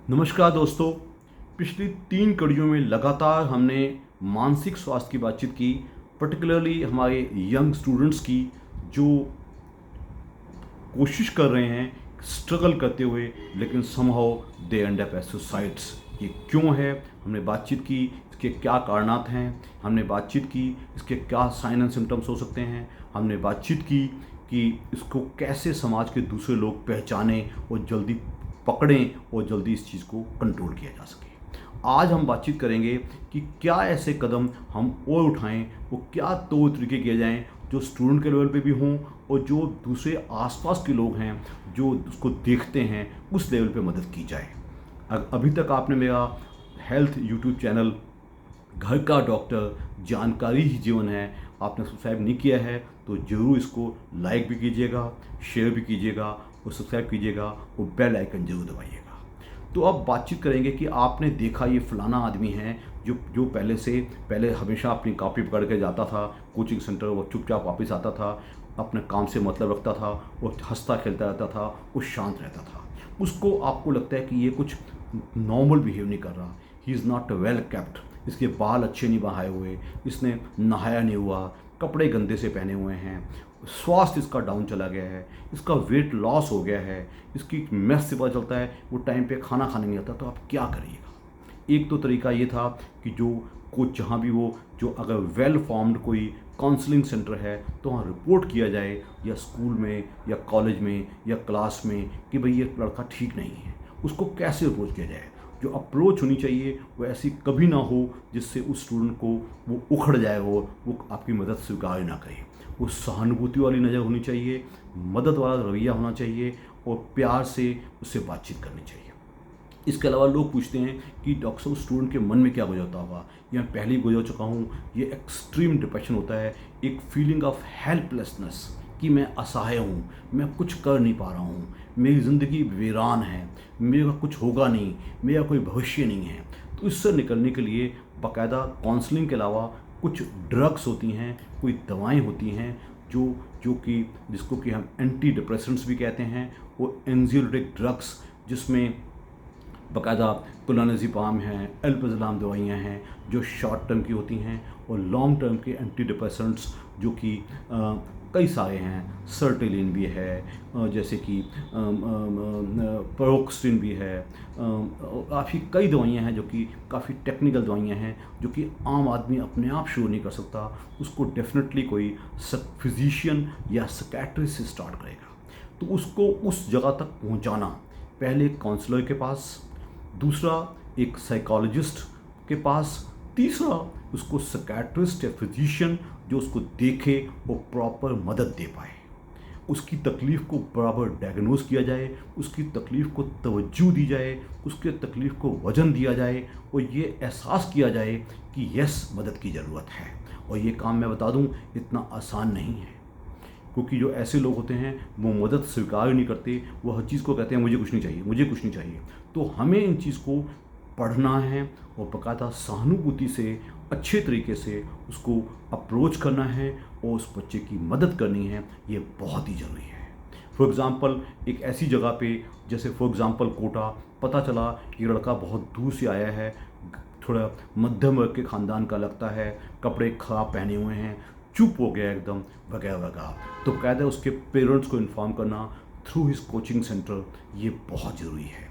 नमस्कार दोस्तों। पिछली 3 कड़ियों में लगातार हमने मानसिक स्वास्थ्य की बातचीत की, पर्टिकुलरली हमारे यंग स्टूडेंट्स की जो कोशिश कर रहे हैं स्ट्रगल करते हुए, लेकिन somehow they end up as suicides. ये क्यों है? हमने बातचीत की इसके क्या कारणात हैं, हमने बातचीत की इसके क्या साइन एंड सिम्टम्स हो सकते हैं, हमने बातचीत की कि इसको कैसे समाज के दूसरे लोग पहचानें और जल्दी पकड़ें और जल्दी इस चीज़ को कंट्रोल किया जा सके। आज हम बातचीत करेंगे कि क्या ऐसे कदम हम और उठाएं, वो क्या तौर तरीके किए जाएं जो स्टूडेंट के लेवल पे भी हों और जो दूसरे आसपास के लोग हैं जो उसको देखते हैं उस लेवल पे मदद की जाए। अभी तक आपने मेरा हेल्थ यूट्यूब चैनल घर का डॉक्टर जानकारी ही जीवन है आपने सब्सक्राइब नहीं किया है तो ज़रूर इसको लाइक भी कीजिएगा, शेयर भी कीजिएगा और सब्सक्राइब कीजिएगा और बेल आइकन जरूर दबाइएगा। तो अब बातचीत करेंगे कि आपने देखा ये फलाना आदमी है जो पहले हमेशा अपनी कॉपी पकड़ के जाता था कोचिंग सेंटर, वो चुपचाप वापस आता था, अपने काम से मतलब रखता था, वो हंसता खेलता रहता था, वो शांत रहता था। उसको आपको लगता है कि ये कुछ नॉर्मल बिहेव नहीं कर रहा, he is not well kept, इसके बाल अच्छे नहीं बहाए हुए, इसने नहाया नहीं हुआ, कपड़े गंदे से पहने हुए हैं, स्वास्थ्य इसका डाउन चला गया है, इसका वेट लॉस हो गया है, इसकी मेस से पता चलता है वो टाइम पे खाना खाने नहीं आता। तो आप क्या करिएगा? एक तो तरीका ये था कि जहाँ भी वो जो अगर वेल फॉर्म्ड कोई काउंसलिंग सेंटर है तो वहाँ रिपोर्ट किया जाए, या स्कूल में या कॉलेज में या क्लास में, कि भाई ये लड़का ठीक नहीं है। उसको कैसे अप्रोच किया जाए? जो अप्रोच होनी चाहिए वो ऐसी कभी ना हो जिससे उस स्टूडेंट को वो उखड़ जाए, वो आपकी मदद स्वीकार ना करे। वो सहानुभूति वाली नज़र होनी चाहिए, मदद वाला रवैया होना चाहिए और प्यार से उससे बातचीत करनी चाहिए। इसके अलावा लोग पूछते हैं कि डॉक्टर साहब स्टूडेंट के मन में क्या गुजरता होगा। ये मैं पहले ही गुजर चुका हूँ। ये एक्सट्रीम डिप्रेशन होता है, एक फीलिंग ऑफ हेल्पलेसनेस कि मैं असहाय हूँ, मैं कुछ कर नहीं पा रहा हूँ, मेरी ज़िंदगी वीरान है, मेरा कुछ होगा नहीं, मेरा कोई भविष्य नहीं है। तो इससे निकलने के लिए बाकायदा काउंसलिंग के अलावा कुछ ड्रग्स होती हैं, कोई दवाएं होती हैं जिसको कि हम एंटी डिप्रेसेंट्स भी कहते हैं, वो एंग्जाइटी ड्रग्स जिसमें बाकायदा क्लोनाज़ेपाम है, अल्प्राज़ोलम दवाइयाँ हैं जो शॉर्ट टर्म की होती हैं, और लॉन्ग टर्म के एंटी डिप्रेसेंट्स जो कि कई सारे हैं। सर्टेलिन भी है, जैसे कि पैरोक्सिन भी है, काफ़ी कई दवाइयाँ हैं जो कि काफ़ी टेक्निकल दवाइयाँ हैं जो कि आम आदमी अपने आप शुरू नहीं कर सकता। उसको डेफिनेटली कोई फिजिशियन या साइकियाट्रिस्ट से स्टार्ट करेगा। तो उसको उस जगह तक पहुंचाना, पहले एक काउंसलर के पास, दूसरा एक साइकोलॉजिस्ट के पास, तीसरा उसको साइकियाट्रिस्ट या फिजिशियन जो उसको देखे और प्रॉपर मदद दे पाए, उसकी तकलीफ़ को बराबर डायग्नोज किया जाए, उसकी तकलीफ़ को तवज्जो दी जाए, उसके तकलीफ़ को वज़न दिया जाए और ये एहसास किया जाए कि यस मदद की ज़रूरत है। और ये काम मैं बता दूं इतना आसान नहीं है, क्योंकि जो ऐसे लोग होते हैं वो मदद स्वीकार ही नहीं करते, वो हर चीज़ को कहते हैं मुझे कुछ नहीं चाहिए, मुझे कुछ नहीं चाहिए। तो हमें इन चीज़ को पढ़ना है और बाकायदा सहानुभूति से अच्छे तरीके से उसको अप्रोच करना है और उस बच्चे की मदद करनी है। ये बहुत ही ज़रूरी है। फॉर एग्ज़ाम्पल एक ऐसी जगह पे जैसे फॉर एग्ज़ाम्पल कोटा, पता चला कि लड़का बहुत दूर से आया है, थोड़ा मध्यम वर्ग के ख़ानदान का लगता है, कपड़े ख़राब पहने हुए हैं, चुप हो गया एकदम, वगैरह वगैरह। तो कहते हैं उसके पेरेंट्स को इन्फॉर्म करना थ्रू हिज कोचिंग सेंटर, ये बहुत ज़रूरी है।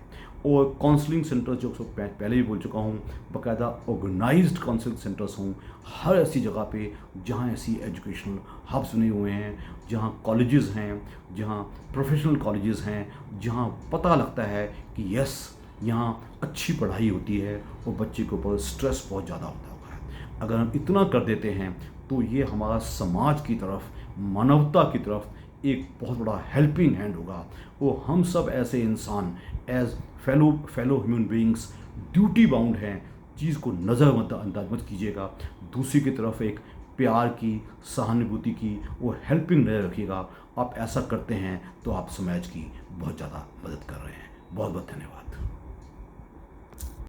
और काउंसलिंग सेंटर जो पहले भी बोल चुका हूँ, बाकायदा ऑर्गेनाइज्ड काउंसलिंग सेंटर्स हों हर ऐसी जगह पे जहाँ ऐसी एजुकेशनल हब्स बने हुए हैं, जहाँ कॉलेजेस हैं, जहाँ प्रोफेशनल कॉलेजेस हैं, जहाँ पता लगता है कि यस यहाँ अच्छी पढ़ाई होती है और बच्चे के ऊपर स्ट्रेस बहुत ज़्यादा होता है। अगर हम इतना कर देते हैं तो ये हमारा समाज की तरफ, मानवता की तरफ एक बहुत बड़ा हेल्पिंग हैंड होगा। वो हम सब ऐसे इंसान as fellow human beings duty bound हैं, चीज़ को नज़रअंदाज मत कीजिएगा। दूसरी की तरफ एक प्यार की, सहानुभूति की, वो हेल्पिंग नज़र रखिएगा। आप ऐसा करते हैं तो आप समाज की बहुत ज़्यादा मदद कर रहे हैं। बहुत बहुत धन्यवाद।